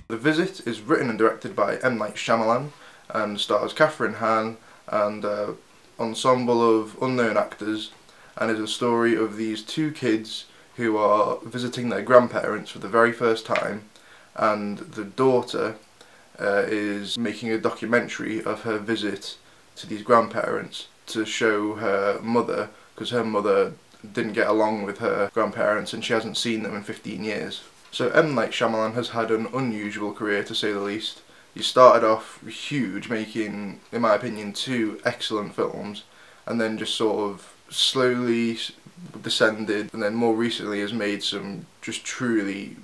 The Visit is written and directed by M.Night Shayamalan and stars Catherine Hahn and an ensemble of unknown actors, and is a story of these two kids who are visiting their grandparents for the very first time, and the daughter is making a documentary of her visit to these grandparents to show her mother, because her mother didn't get along with her grandparents and she hasn't seen them in 15 years. So M. Night Shayamalan has had an unusual career, to say the least. He started off huge, making, in my opinion, 2 excellent films, and then just sort of slowly descended, and then more recently has made some just truly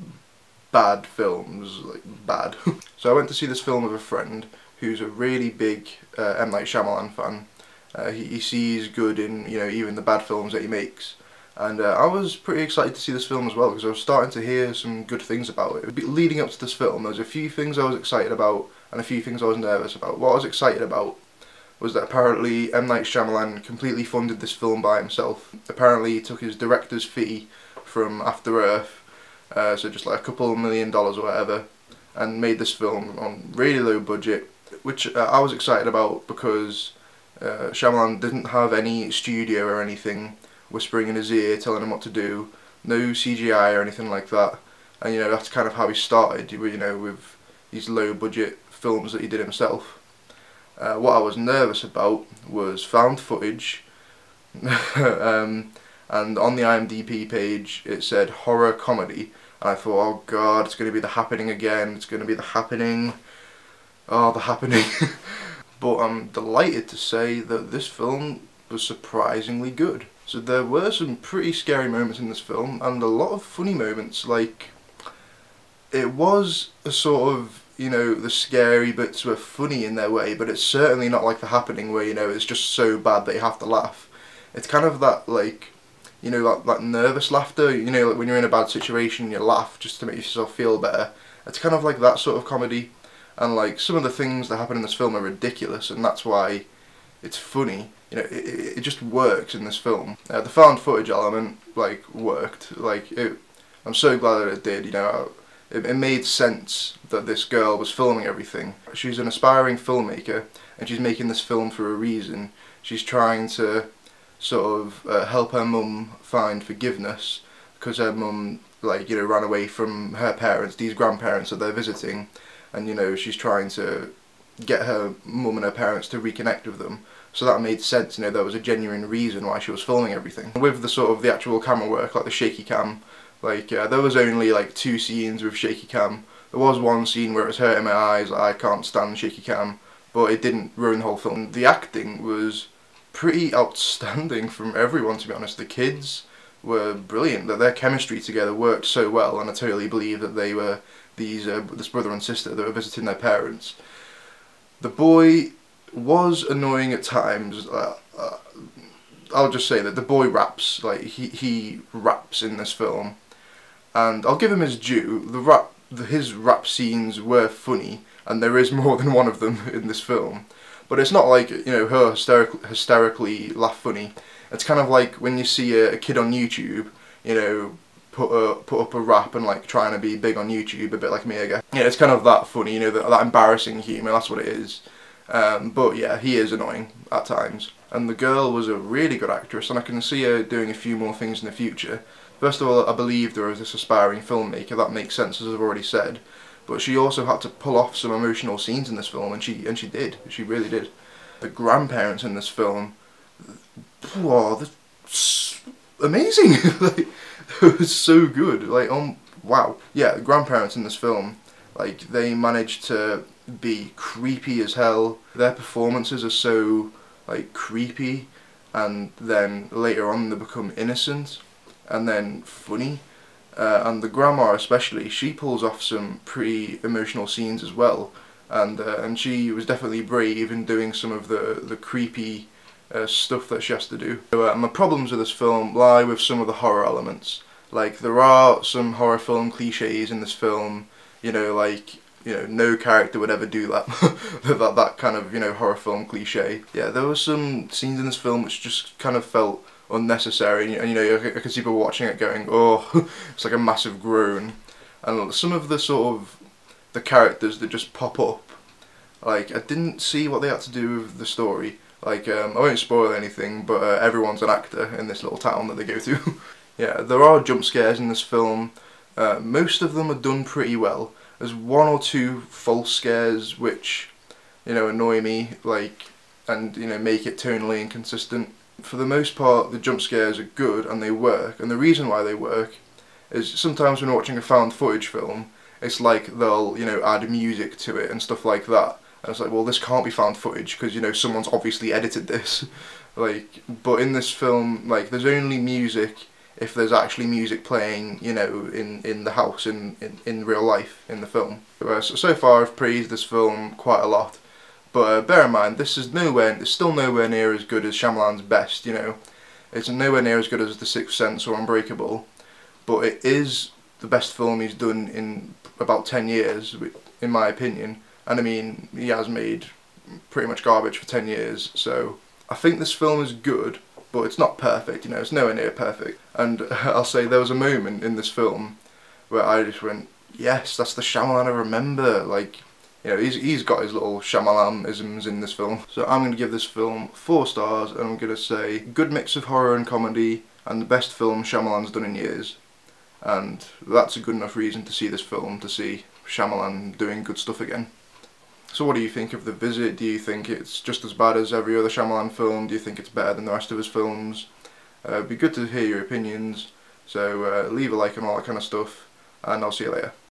bad films, like bad. So I went to see this film with a friend who's a really big M. Night Shayamalan fan. He sees good in, you know, even the bad films that he makes. And I was pretty excited to see this film as well, because I was starting to hear some good things about it. Leading up to this film, there was a few things I was excited about and a few things I was nervous about. What I was excited about was that apparently M. Night Shayamalan completely funded this film by himself. Apparently he took his director's fee from After Earth, so just like a couple $1 million or whatever, and made this film on really low budget, which I was excited about because Shyamalan didn't have any studio or anything whispering in his ear telling him what to do, no CGI or anything like that, and you know, that's kind of how he started, you know, with these low budget films that he did himself. What I was nervous about was found footage, and on the IMDb page it said horror comedy, and I thought, oh god, it's going to be The Happening again, it's going to be The Happening, oh, The Happening. But I'm delighted to say that this film was surprisingly good. So there were some pretty scary moments in this film, and a lot of funny moments. Like, it was a sort of, you know, the scary bits were funny in their way, but it's certainly not like The Happening where, you know, it's just so bad that you have to laugh. It's kind of that, like, you know, that nervous laughter, you know, like when you're in a bad situation you laugh just to make yourself feel better. It's kind of like that sort of comedy, and like some of the things that happen in this film are ridiculous, and that's why it's funny. You know, it just works in this film. The found footage element, like, worked. Like, I'm so glad that it did, you know. It made sense that this girl was filming everything. She's an aspiring filmmaker, and she's making this film for a reason. She's trying to sort of help her mum find forgiveness, because her mum, like, you know, ran away from her parents, these grandparents that they're visiting, and, you know, she's trying to get her mum and her parents to reconnect with them. So that made sense, you know, there was a genuine reason why she was filming everything. With the sort of the actual camera work, like the shaky cam, like there was only like 2 scenes with shaky cam. There was one scene where it was hurting my eyes, I can't stand shaky cam, but it didn't ruin the whole film. The acting was pretty outstanding from everyone, to be honest. The kids were brilliant, that their chemistry together worked so well, and I totally believe that they were this brother and sister that were visiting their parents. The boy was annoying at times. I'll just say that the boy raps, like he raps in this film, and I'll give him his due. His rap scenes were funny, and there is more than one of them in this film. But it's not like, you know, her hysterically laugh funny. It's kind of like when you see a kid on YouTube, you know, put up a rap and like trying to be big on YouTube, a bit like me, I guess. Yeah, it's kind of that funny, you know, that embarrassing humour. That's what it is. But yeah, he is annoying at times. And the girl was a really good actress, and I can see her doing a few more things in the future. First of all, I believed her as this aspiring filmmaker. That makes sense, as I've already said. But she also had to pull off some emotional scenes in this film, and she did. She really did. The grandparents in this film, wow, they're amazing. Like, it was so good. Like, wow. Yeah, the grandparents in this film, like, they managed to be creepy as hell. Their performances are so, like, creepy, and then later on they become innocent and then funny. And the grandma especially, she pulls off some pretty emotional scenes as well, and she was definitely brave in doing some of the creepy stuff that she has to do. So, my problems with this film lie with some of the horror elements. Like, there are some horror film cliches in this film, you know, like, you know, no character would ever do that. that kind of, you know, horror film cliche. Yeah, there were some scenes in this film which just kind of felt unnecessary, and you know, I can see people watching it going, oh, it's like a massive groan. And some of the sort of the characters that just pop up, like, I didn't see what they had to do with the story. Like, I won't spoil anything, but everyone's an actor in this little town that they go to. Yeah, there are jump scares in this film. Most of them are done pretty well. There's one or two false scares which, you know, annoy me, like, and, you know, make it tonally inconsistent. For the most part, the jump scares are good and they work, and the reason why they work is sometimes when watching a found footage film, it's like they'll, you know, add music to it and stuff like that. And it's like, well, this can't be found footage because, you know, someone's obviously edited this. Like, but in this film, like, there's only music if there's actually music playing, you know, in the house, in real life, in the film. So far I've praised this film quite a lot, but bear in mind, it's still nowhere near as good as Shyamalan's best, you know. It's nowhere near as good as The Sixth Sense or Unbreakable, but it is the best film he's done in about 10 years, in my opinion. And I mean, he has made pretty much garbage for 10 years, so I think this film is good, but it's not perfect, you know, it's nowhere near perfect. And I'll say there was a moment in this film where I just went, yes, that's the Shyamalan I remember. Like, you know, he's got his little Shyamalan-isms in this film. So I'm going to give this film 4 stars, and I'm going to say good mix of horror and comedy, and the best film Shyamalan's done in years. And that's a good enough reason to see this film, to see Shyamalan doing good stuff again. So what do you think of The Visit? Do you think it's just as bad as every other Shyamalan film? Do you think it's better than the rest of his films? It'd be good to hear your opinions, so leave a like and all that kind of stuff, and I'll see you later.